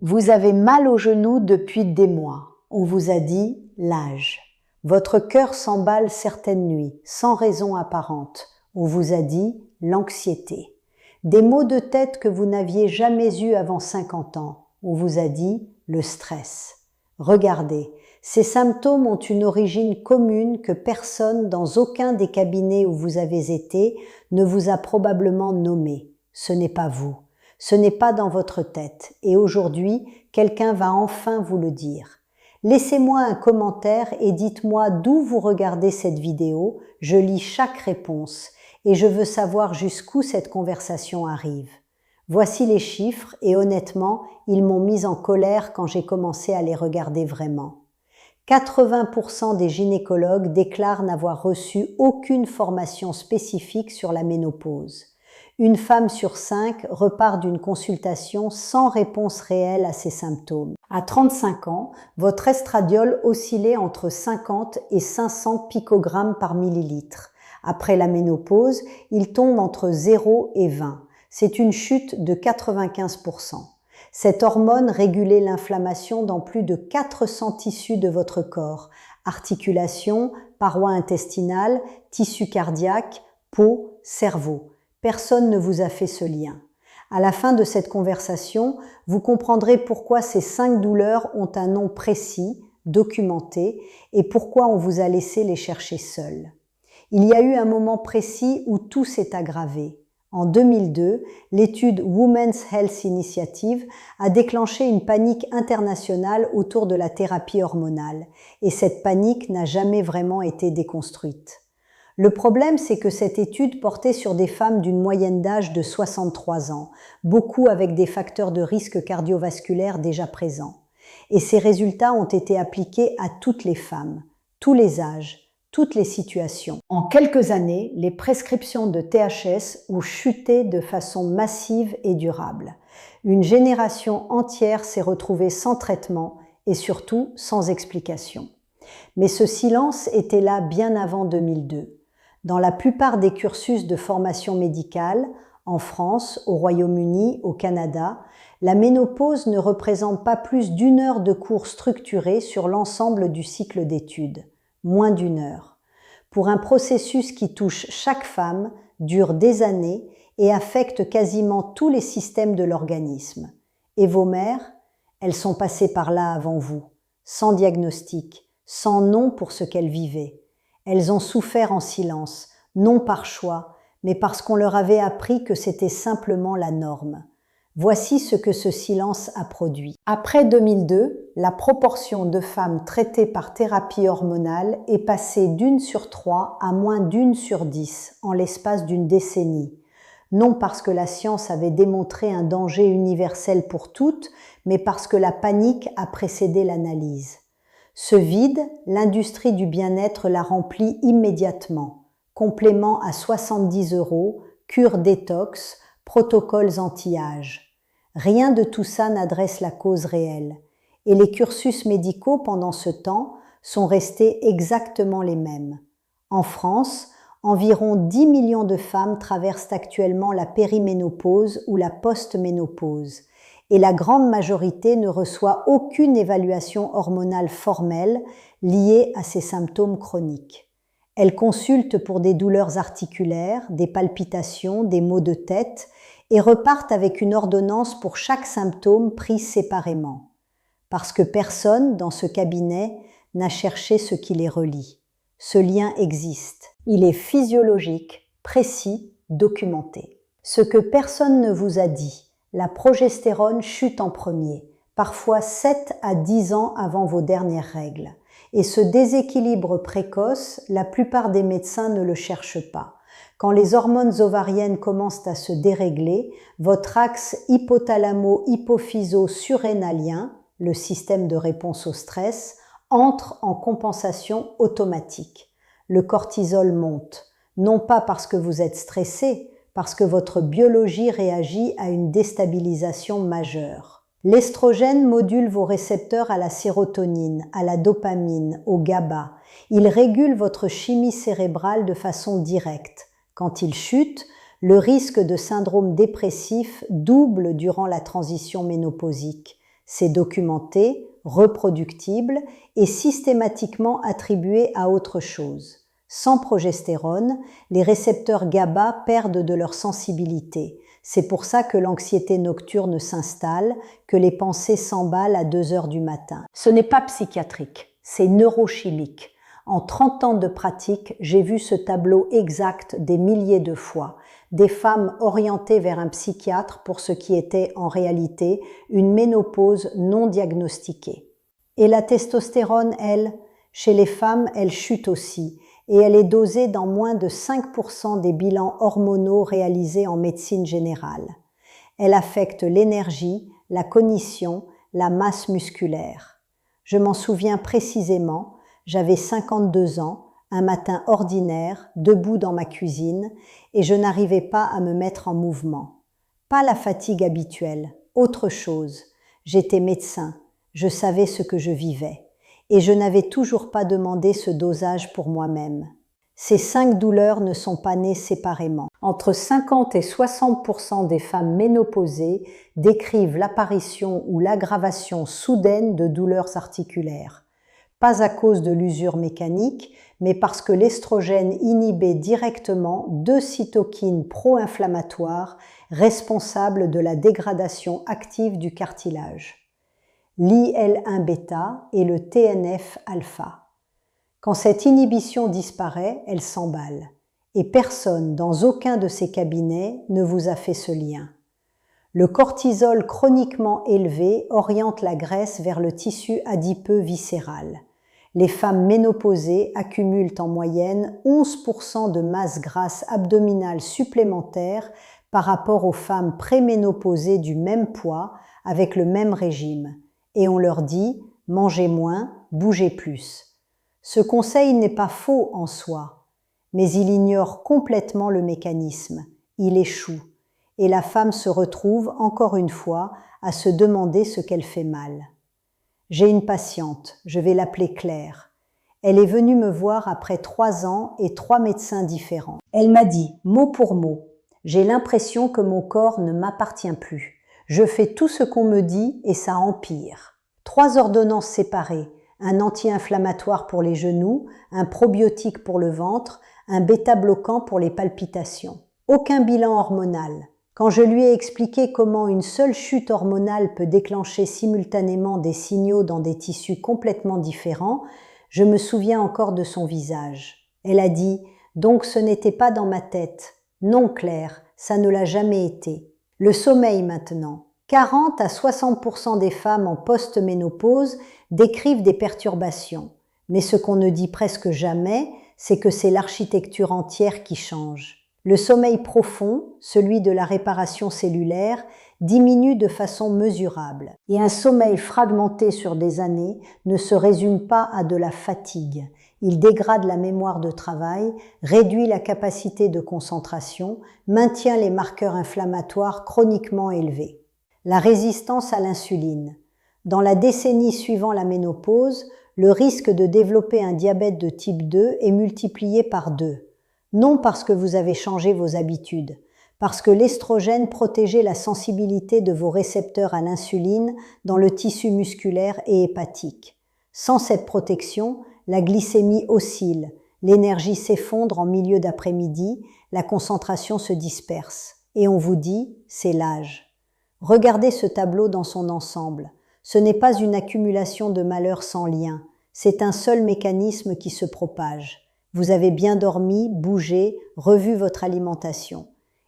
Vous avez mal au genou depuis des mois. On vous a dit l'âge. Votre cœur s'emballe certaines nuits, sans raison apparente. On vous a dit l'anxiété. Des maux de tête que vous n'aviez jamais eus avant 50 ans. On vous a dit le stress. Regardez, ces symptômes ont une origine commune que personne dans aucun des cabinets où vous avez été ne vous a probablement nommé. Ce n'est pas vous. Ce n'est pas dans votre tête. Et aujourd'hui, quelqu'un va enfin vous le dire. Laissez-moi un commentaire et dites-moi d'où vous regardez cette vidéo. Je lis chaque réponse et je veux savoir jusqu'où cette conversation arrive. Voici les chiffres et honnêtement, ils m'ont mise en colère quand j'ai commencé à les regarder vraiment. 80% des gynécologues déclarent n'avoir reçu aucune formation spécifique sur la ménopause. Une femme sur 5 repart d'une consultation sans réponse réelle à ses symptômes. À 35 ans, votre estradiol oscillait entre 50 et 500 picogrammes par millilitre. Après la ménopause, il tombe entre 0 et 20. C'est une chute de 95%. Cette hormone régulait l'inflammation dans plus de 400 tissus de votre corps, articulations, parois intestinales, tissus cardiaques, peau, cerveau. Personne ne vous a fait ce lien. À la fin de cette conversation, vous comprendrez pourquoi ces 5 douleurs ont un nom précis, documenté, et pourquoi on vous a laissé les chercher seuls. Il y a eu un moment précis où tout s'est aggravé. En 2002, l'étude Women's Health Initiative a déclenché une panique internationale autour de la thérapie hormonale, et cette panique n'a jamais vraiment été déconstruite. Le problème, c'est que cette étude portait sur des femmes d'une moyenne d'âge de 63 ans, beaucoup avec des facteurs de risque cardiovasculaire déjà présents. Et ces résultats ont été appliqués à toutes les femmes, tous les âges, toutes les situations. En quelques années, les prescriptions de THS ont chuté de façon massive et durable. Une génération entière s'est retrouvée sans traitement et surtout sans explication. Mais ce silence était là bien avant 2002. Dans la plupart des cursus de formation médicale, en France, au Royaume-Uni, au Canada, la ménopause ne représente pas plus d'1 heure de cours structurés sur l'ensemble du cycle d'études. Moins d'1 heure. Pour un processus qui touche chaque femme, dure des années et affecte quasiment tous les systèmes de l'organisme. Et vos mères, elles sont passées par là avant vous, sans diagnostic, sans nom pour ce qu'elles vivaient. Elles ont souffert en silence, non par choix, mais parce qu'on leur avait appris que c'était simplement la norme. Voici ce que ce silence a produit. Après 2002, la proportion de femmes traitées par thérapie hormonale est passée d'1 sur 3 à moins d'1 sur 10 en l'espace d'une décennie. Non parce que la science avait démontré un danger universel pour toutes, mais parce que la panique a précédé l'analyse. Ce vide, l'industrie du bien-être l'a rempli immédiatement. Complément à 70 €, cure détox, protocoles anti-âge. Rien de tout ça n'adresse la cause réelle. Et les cursus médicaux pendant ce temps sont restés exactement les mêmes. En France, environ 10 millions de femmes traversent actuellement la périménopause ou la postménopause. Et la grande majorité ne reçoit aucune évaluation hormonale formelle liée à ces symptômes chroniques. Elles consultent pour des douleurs articulaires, des palpitations, des maux de tête et repartent avec une ordonnance pour chaque symptôme pris séparément. Parce que personne dans ce cabinet n'a cherché ce qui les relie. Ce lien existe. Il est physiologique, précis, documenté. Ce que personne ne vous a dit. La progestérone chute en premier, parfois 7 à 10 ans avant vos dernières règles. Et ce déséquilibre précoce, la plupart des médecins ne le cherchent pas. Quand les hormones ovariennes commencent à se dérégler, votre axe hypothalamo-hypophyso-surrénalien, le système de réponse au stress, entre en compensation automatique. Le cortisol monte, non pas parce que vous êtes stressé, parce que votre biologie réagit à une déstabilisation majeure. L'estrogène module vos récepteurs à la sérotonine, à la dopamine, au GABA. Il régule votre chimie cérébrale de façon directe. Quand il chute, le risque de syndrome dépressif double durant la transition ménopausique. C'est documenté, reproductible et systématiquement attribué à autre chose. Sans progestérone, les récepteurs GABA perdent de leur sensibilité. C'est pour ça que l'anxiété nocturne s'installe, que les pensées s'emballent à 2 heures du matin. Ce n'est pas psychiatrique, c'est neurochimique. En 30 ans de pratique, j'ai vu ce tableau exact des milliers de fois. Des femmes orientées vers un psychiatre pour ce qui était en réalité une ménopause non diagnostiquée. Et la testostérone, elle, chez les femmes, elle chute aussi. Et elle est dosée dans moins de 5% des bilans hormonaux réalisés en médecine générale. Elle affecte l'énergie, la cognition, la masse musculaire. Je m'en souviens précisément, j'avais 52 ans, un matin ordinaire, debout dans ma cuisine, et je n'arrivais pas à me mettre en mouvement. Pas la fatigue habituelle, autre chose. J'étais médecin, je savais ce que je vivais. Et je n'avais toujours pas demandé ce dosage pour moi-même. Ces 5 douleurs ne sont pas nées séparément. Entre 50 et 60% des femmes ménopausées décrivent l'apparition ou l'aggravation soudaine de douleurs articulaires. Pas à cause de l'usure mécanique, mais parce que l'estrogène inhibait directement 2 cytokines pro-inflammatoires responsables de la dégradation active du cartilage. L'IL-1β et le TNF-alpha. Quand cette inhibition disparaît, elle s'emballe. Et personne dans aucun de ces cabinets ne vous a fait ce lien. Le cortisol chroniquement élevé oriente la graisse vers le tissu adipeux viscéral. Les femmes ménopausées accumulent en moyenne 11% de masse grasse abdominale supplémentaire par rapport aux femmes préménopausées du même poids avec le même régime. Et on leur dit « mangez moins, bougez plus ». Ce conseil n'est pas faux en soi, mais il ignore complètement le mécanisme. Il échoue. Et la femme se retrouve, encore une fois, à se demander ce qu'elle fait mal. J'ai une patiente, je vais l'appeler Claire. Elle est venue me voir après 3 ans et 3 médecins différents. Elle m'a dit, mot pour mot, « J'ai l'impression que mon corps ne m'appartient plus. Je fais tout ce qu'on me dit et ça empire. » 3 ordonnances séparées, un anti-inflammatoire pour les genoux, un probiotique pour le ventre, un bêta-bloquant pour les palpitations. Aucun bilan hormonal. Quand je lui ai expliqué comment une seule chute hormonale peut déclencher simultanément des signaux dans des tissus complètement différents, je me souviens encore de son visage. Elle a dit « Donc ce n'était pas dans ma tête. Non Claire, ça ne l'a jamais été. » Le sommeil maintenant. 40 à 60% des femmes en post-ménopause décrivent des perturbations. Mais ce qu'on ne dit presque jamais, c'est que c'est l'architecture entière qui change. Le sommeil profond, celui de la réparation cellulaire, diminue de façon mesurable. Et un sommeil fragmenté sur des années ne se résume pas à de la fatigue. Il dégrade la mémoire de travail, réduit la capacité de concentration, maintient les marqueurs inflammatoires chroniquement élevés. La résistance à l'insuline. Dans la décennie suivant la ménopause, le risque de développer un diabète de type 2 est multiplié par 2. Non parce que vous avez changé vos habitudes, parce que l'estrogène protégeait la sensibilité de vos récepteurs à l'insuline dans le tissu musculaire et hépatique. Sans cette protection, la glycémie oscille, l'énergie s'effondre en milieu d'après-midi, la concentration se disperse. Et on vous dit, c'est l'âge. Regardez ce tableau dans son ensemble. Ce n'est pas une accumulation de malheurs sans lien, c'est un seul mécanisme qui se propage. Vous avez bien dormi, bougé, revu votre alimentation.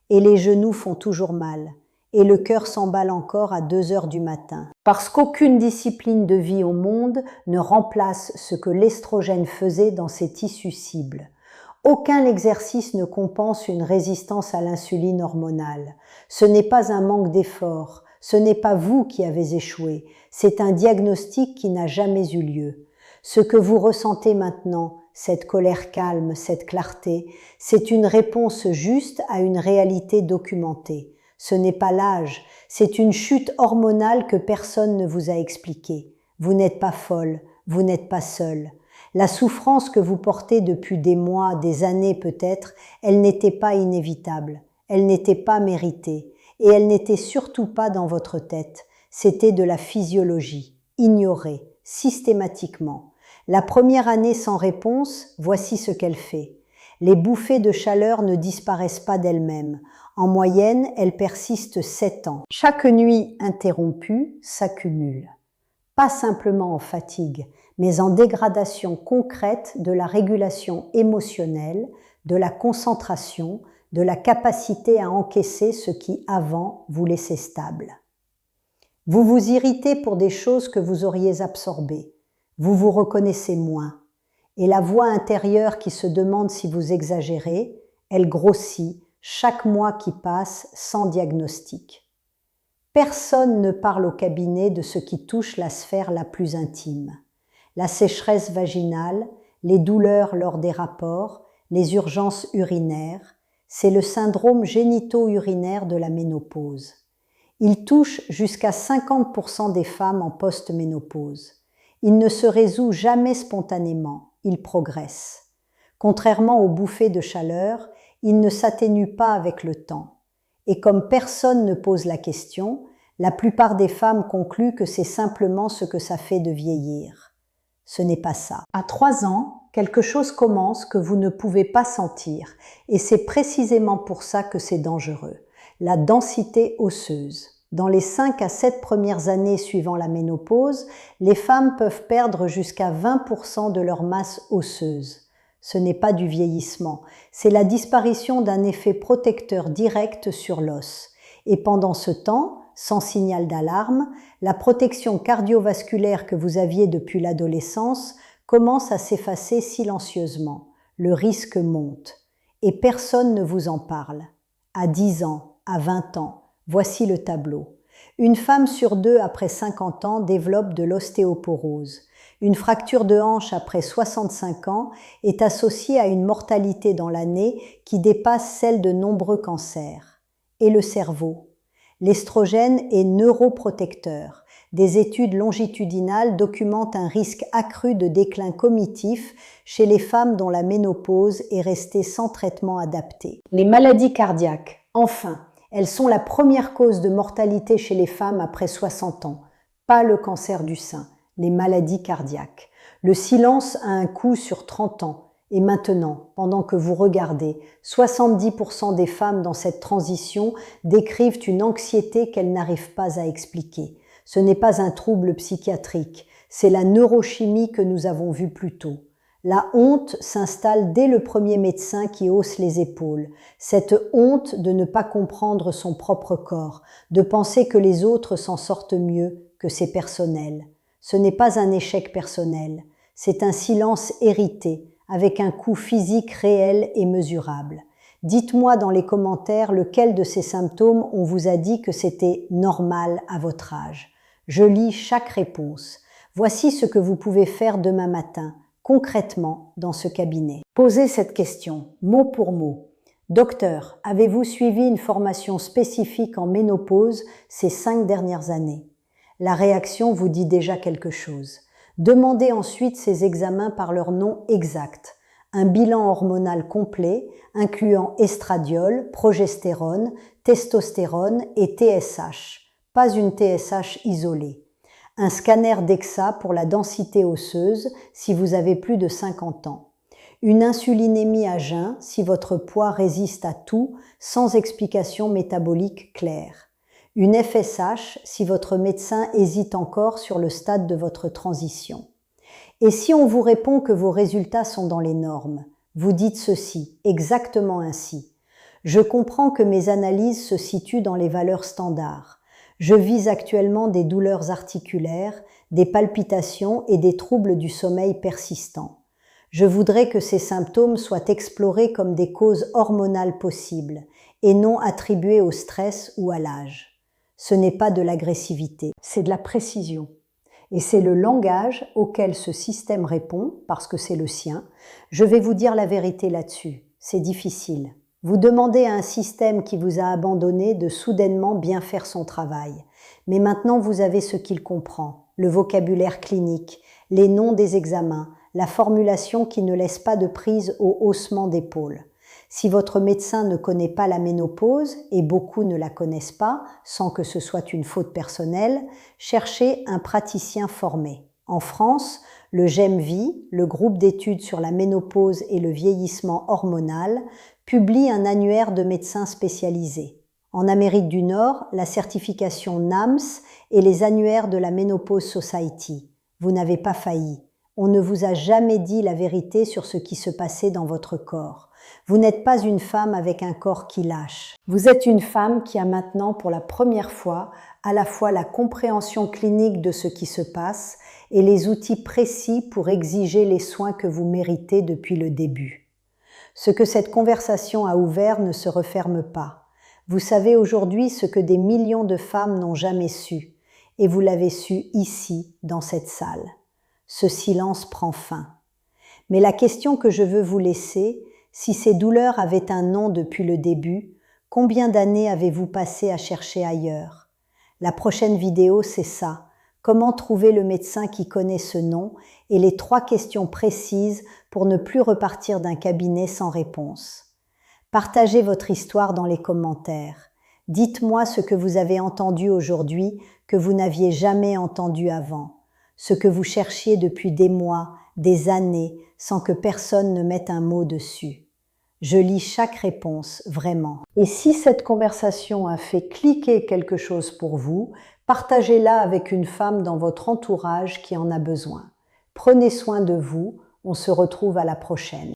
Et les genoux font toujours mal. Et le cœur s'emballe encore à 2 heures du matin. Parce qu'aucune discipline de vie au monde ne remplace ce que l'estrogène faisait dans ses tissus cibles. Aucun exercice ne compense une résistance à l'insuline hormonale. Ce n'est pas un manque d'effort. Ce n'est pas vous qui avez échoué. C'est un diagnostic qui n'a jamais eu lieu. Ce que vous ressentez maintenant, cette colère calme, cette clarté, c'est une réponse juste à une réalité documentée. Ce n'est pas l'âge, c'est une chute hormonale que personne ne vous a expliquée. Vous n'êtes pas folle, vous n'êtes pas seule. La souffrance que vous portez depuis des mois, des années peut-être, elle n'était pas inévitable, elle n'était pas méritée, et elle n'était surtout pas dans votre tête. C'était de la physiologie, ignorée, systématiquement. La première année sans réponse, voici ce qu'elle fait. Les bouffées de chaleur ne disparaissent pas d'elles-mêmes. En moyenne, elles persistent 7 ans. Chaque nuit interrompue s'accumule. Pas simplement en fatigue, mais en dégradation concrète de la régulation émotionnelle, de la concentration, de la capacité à encaisser ce qui avant vous laissait stable. Vous vous irritez pour des choses que vous auriez absorbées. Vous vous reconnaissez moins. Et la voix intérieure qui se demande si vous exagérez, elle grossit chaque mois qui passe sans diagnostic. Personne ne parle au cabinet de ce qui touche la sphère la plus intime. La sécheresse vaginale, les douleurs lors des rapports, les urgences urinaires, c'est le syndrome génito-urinaire de la ménopause. Il touche jusqu'à 50% des femmes en post-ménopause. Il ne se résout jamais spontanément, il progresse. Contrairement aux bouffées de chaleur, il ne s'atténue pas avec le temps. Et comme personne ne pose la question, la plupart des femmes concluent que c'est simplement ce que ça fait de vieillir. Ce n'est pas ça. À 3 ans, quelque chose commence que vous ne pouvez pas sentir, et c'est précisément pour ça que c'est dangereux. La densité osseuse. Dans les 5 à 7 premières années suivant la ménopause, les femmes peuvent perdre jusqu'à 20% de leur masse osseuse. Ce n'est pas du vieillissement, c'est la disparition d'un effet protecteur direct sur l'os. Et pendant ce temps, sans signal d'alarme, la protection cardiovasculaire que vous aviez depuis l'adolescence commence à s'effacer silencieusement. Le risque monte. Et personne ne vous en parle. À 10 ans, à 20 ans, voici le tableau. Une femme sur 2 après 50 ans développe de l'ostéoporose. Une fracture de hanche après 65 ans est associée à une mortalité dans l'année qui dépasse celle de nombreux cancers. Et le cerveau? L'estrogène est neuroprotecteur. Des études longitudinales documentent un risque accru de déclin cognitif chez les femmes dont la ménopause est restée sans traitement adapté. Les maladies cardiaques, enfin, elles sont la première cause de mortalité chez les femmes après 60 ans. Pas le cancer du sein, les maladies cardiaques. Le silence a un coût sur 30 ans. Et maintenant, pendant que vous regardez, 70% des femmes dans cette transition décrivent une anxiété qu'elles n'arrivent pas à expliquer. Ce n'est pas un trouble psychiatrique, c'est la neurochimie que nous avons vue plus tôt. La honte s'installe dès le premier médecin qui hausse les épaules. Cette honte de ne pas comprendre son propre corps, de penser que les autres s'en sortent mieux, que c'est personnel. Ce n'est pas un échec personnel, c'est un silence hérité, avec un coût physique réel et mesurable. Dites-moi dans les commentaires lequel de ces symptômes on vous a dit que c'était normal à votre âge. Je lis chaque réponse. Voici ce que vous pouvez faire demain matin, concrètement, dans ce cabinet. Posez cette question, mot pour mot. Docteur, avez-vous suivi une formation spécifique en ménopause ces 5 dernières années? La réaction vous dit déjà quelque chose. Demandez ensuite ces examens par leur nom exact. Un bilan hormonal complet, incluant estradiol, progestérone, testostérone et TSH. Pas une TSH isolée. Un scanner DEXA pour la densité osseuse si vous avez plus de 50 ans. Une insulinémie à jeun si votre poids résiste à tout sans explication métabolique claire. Une FSH si votre médecin hésite encore sur le stade de votre transition. Et si on vous répond que vos résultats sont dans les normes, vous dites ceci, exactement ainsi. Je comprends que mes analyses se situent dans les valeurs standards. Je vis actuellement des douleurs articulaires, des palpitations et des troubles du sommeil persistants. Je voudrais que ces symptômes soient explorés comme des causes hormonales possibles et non attribuées au stress ou à l'âge. Ce n'est pas de l'agressivité, c'est de la précision. Et c'est le langage auquel ce système répond, parce que c'est le sien. Je vais vous dire la vérité là-dessus. C'est difficile. Vous demandez à un système qui vous a abandonné de soudainement bien faire son travail. Mais maintenant, vous avez ce qu'il comprend, le vocabulaire clinique, les noms des examens, la formulation qui ne laisse pas de prise au haussement d'épaule. Si votre médecin ne connaît pas la ménopause, et beaucoup ne la connaissent pas, sans que ce soit une faute personnelle, cherchez un praticien formé. En France, le GEMVI, le groupe d'études sur la ménopause et le vieillissement hormonal, publie un annuaire de médecins spécialisés. En Amérique du Nord, la certification NAMS et les annuaires de la Menopause Society. Vous n'avez pas failli. On ne vous a jamais dit la vérité sur ce qui se passait dans votre corps. Vous n'êtes pas une femme avec un corps qui lâche. Vous êtes une femme qui a maintenant pour la première fois à la fois la compréhension clinique de ce qui se passe et les outils précis pour exiger les soins que vous méritez depuis le début. Ce que cette conversation a ouvert ne se referme pas. Vous savez aujourd'hui ce que des millions de femmes n'ont jamais su, et vous l'avez su ici, dans cette salle. Ce silence prend fin. Mais la question que je veux vous laisser, si ces douleurs avaient un nom depuis le début, combien d'années avez-vous passé à chercher ailleurs? La prochaine vidéo, c'est ça. Comment trouver le médecin qui connaît ce nom et les 3 questions précises pour ne plus repartir d'un cabinet sans réponse. Partagez votre histoire dans les commentaires. Dites-moi ce que vous avez entendu aujourd'hui que vous n'aviez jamais entendu avant. Ce que vous cherchiez depuis des mois, des années, sans que personne ne mette un mot dessus. Je lis chaque réponse, vraiment. Et si cette conversation a fait cliquer quelque chose pour vous, partagez-la avec une femme dans votre entourage qui en a besoin. Prenez soin de vous, on se retrouve à la prochaine.